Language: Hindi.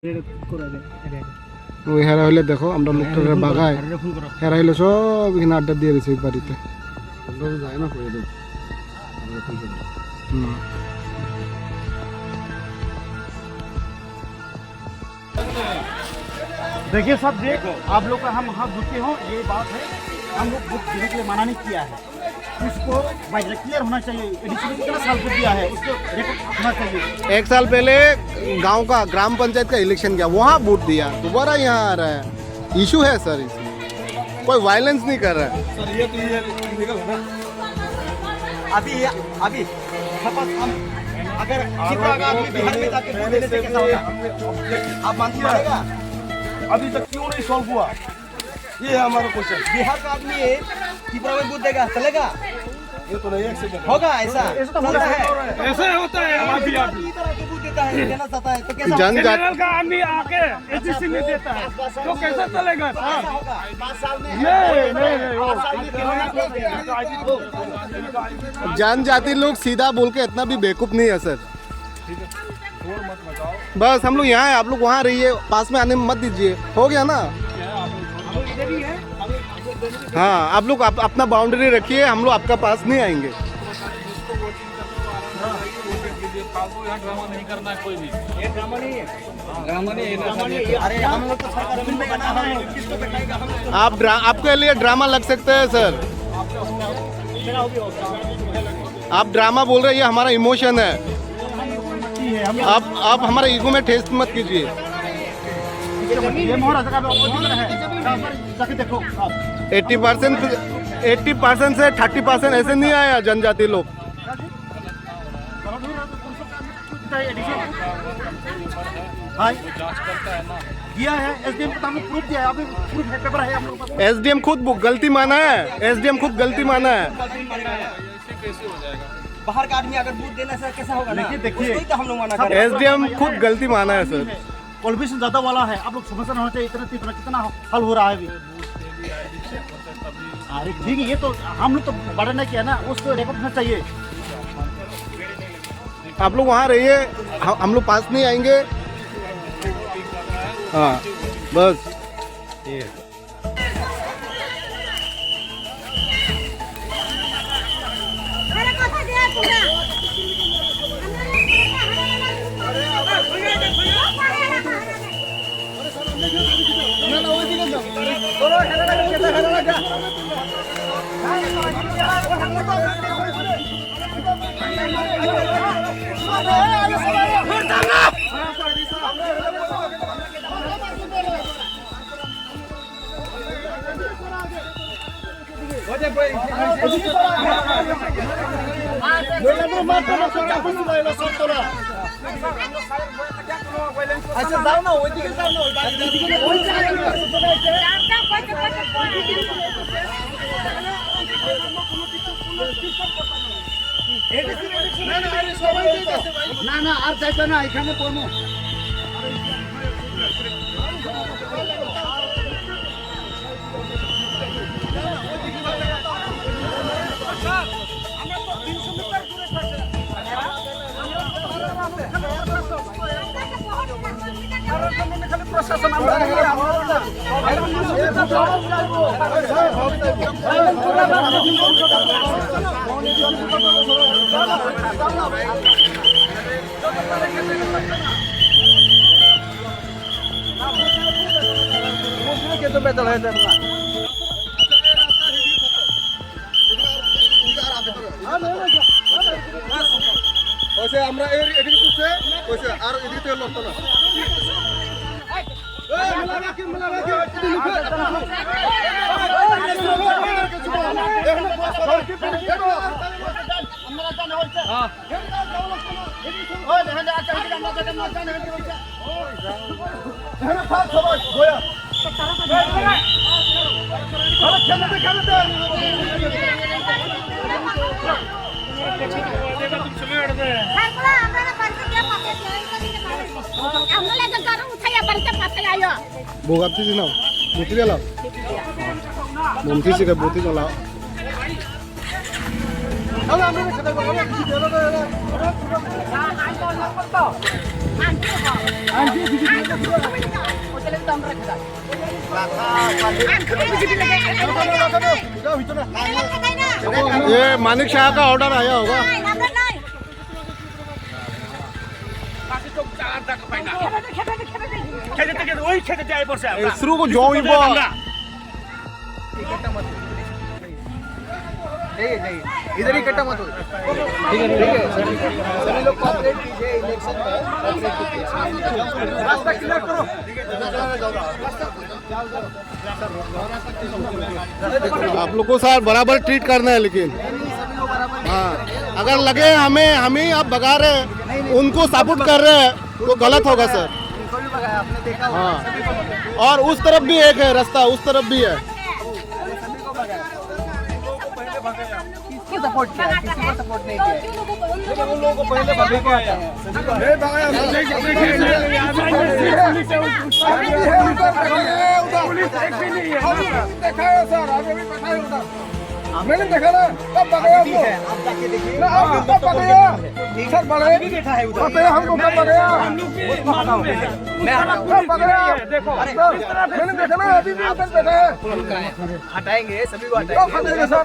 ওই হেরা হইলে দেখো আমরা লোকটারে বাগায় হেরা হইলে সব এখানে আড্ডা দিয়ে দিয়েছে এই বাড়িতে। देखिए सब देखो आप लोग का हम हाथ दुखी हो ये बात है, हम लोग बुक देने के लिए मना नहीं किया है, उसको क्लियर होना चाहिए। एडिशन कितना साल से दिया है उसको रिकॉर्ड होना चाहिए। 1 साल पहले गांव का ग्राम पंचायत का इलेक्शन किया, वहाँ वोट दिया, दोबारा यहाँ आ रहा है। इशू है सर, इसमें कोई वायलेंस नहीं कर रहा है सर। ये तो ये अभी सपोज हम अगर आदमी बिहार में जाके वोट देने से कैसा होगा आप मानती रहेगा? अभी तक क्यों नहीं सॉल्व हुआ, ये है हमारा क्वेश्चन। बिहार का आदमी त्रिपुरा में वोट देगा, चलेगा? ये तो नहीं होगा, ऐसा तो होता है, ऐसे होता है। अभी देना चाहता है तो कैसा जनरल का आदमी आके एचसी में देता है तो कैसा चलेगा? होगा? 5 साल में जनजाति लोग सीधा बोल के इतना भी बेवकूफ नहीं है सर। बस हम लोग यहाँ है, आप लोग वहाँ रहिए, पास में आने में मत दीजिए, हो गया ना। हाँ आप लोग अपना बाउंड्री रखिए, हम लोग आपका पास नहीं आएंगे। ड्रामा नहीं करना है कोई भी, ये ड्रामा नहीं है, ड्रामा नहीं है। अरे हम लोग तो सरकार में बना है, किसको बैठाएगा हम लोग? आपके लिए ड्रामा लग सकता है सर, आप ड्रामा बोल रहे हैं, ये हमारा इमोशन है। आप हमारे ईगो में ठेस मत कीजिए। ये मोहरा जगह पे है, जाके देखो आप। 80% से 30% ऐसे नहीं आया जनजाति लोग। किया है एसडीएम को, हमने प्रूफ दिया है, अभी प्रूफ है, पेपर है हम लोग पास। एसडीएम खुद गलती माना है, एसडीएम खुद गलती माना है। बाहर का आदमी अगर वोट देना सर कैसा होगा? देखिए तो हम लोग मना कर रहे हैं। एसडीएम खुद गलती माना है सर। पॉलिटिशियन ज्यादा वाला है, आप लोग समझना होना चाहिए, इतना कितना हल हो रहा है अभी। अरे ठीक है, ये तो हम लोग तो बड़ा नहीं किया ना, उसको रिकॉर्ड होना चाहिए। आप लोग वहाँ रहिए, हम लोग पास नहीं आएंगे। हाँ बस अच्छा जाओ ना, ওইদিকে যাও না, না না আর যাইতো না, এখানে পড়বো। প্রশাসন কিন্তু বেতন হয়ে যাবে না। ওইসে আমরা এদিকে তুলছে, ওইসে আর এদিকে থেকে লড়তো না। Bukti sih nau, bukti dia lah. Bukti sih kan bukti nolak. ये मानिक शाह का ऑर्डर आया होगा। वही खेते जाए पर से शुरू को जो ही वो इधर ही इकट्ठा मत हो। ठीक है सभी लोग कोऑपरेट कीजिए इलेक्शन में रास्ता क्लियर करो। आप लोग को सर बराबर ट्रीट करना है, लेकिन हाँ अगर लगे हमें हम ही आप भगा रहे हैं, उनको सपोर्ट कर रहे हैं तो गलत होगा सर। आपने देखा हाँ और उस तरफ भी एक है रास्ता, उस तरफ भी है। किसको सपोर्ट किया, किसी को सपोर्ट नहीं किया। उन लोगों को पहले भगाया गया है। मैंने देखा ना कब पकड़ा उसको। आप जाके देखिए ना आप कब पकड़ा सर बड़े भी बैठा है उधर। पकड़ा हमको कब पकड़ा मैं कब पकड़ा देखो मैंने देखा ना अभी भी उधर बैठा है। हटाएंगे सभी को कब हटेंगे सर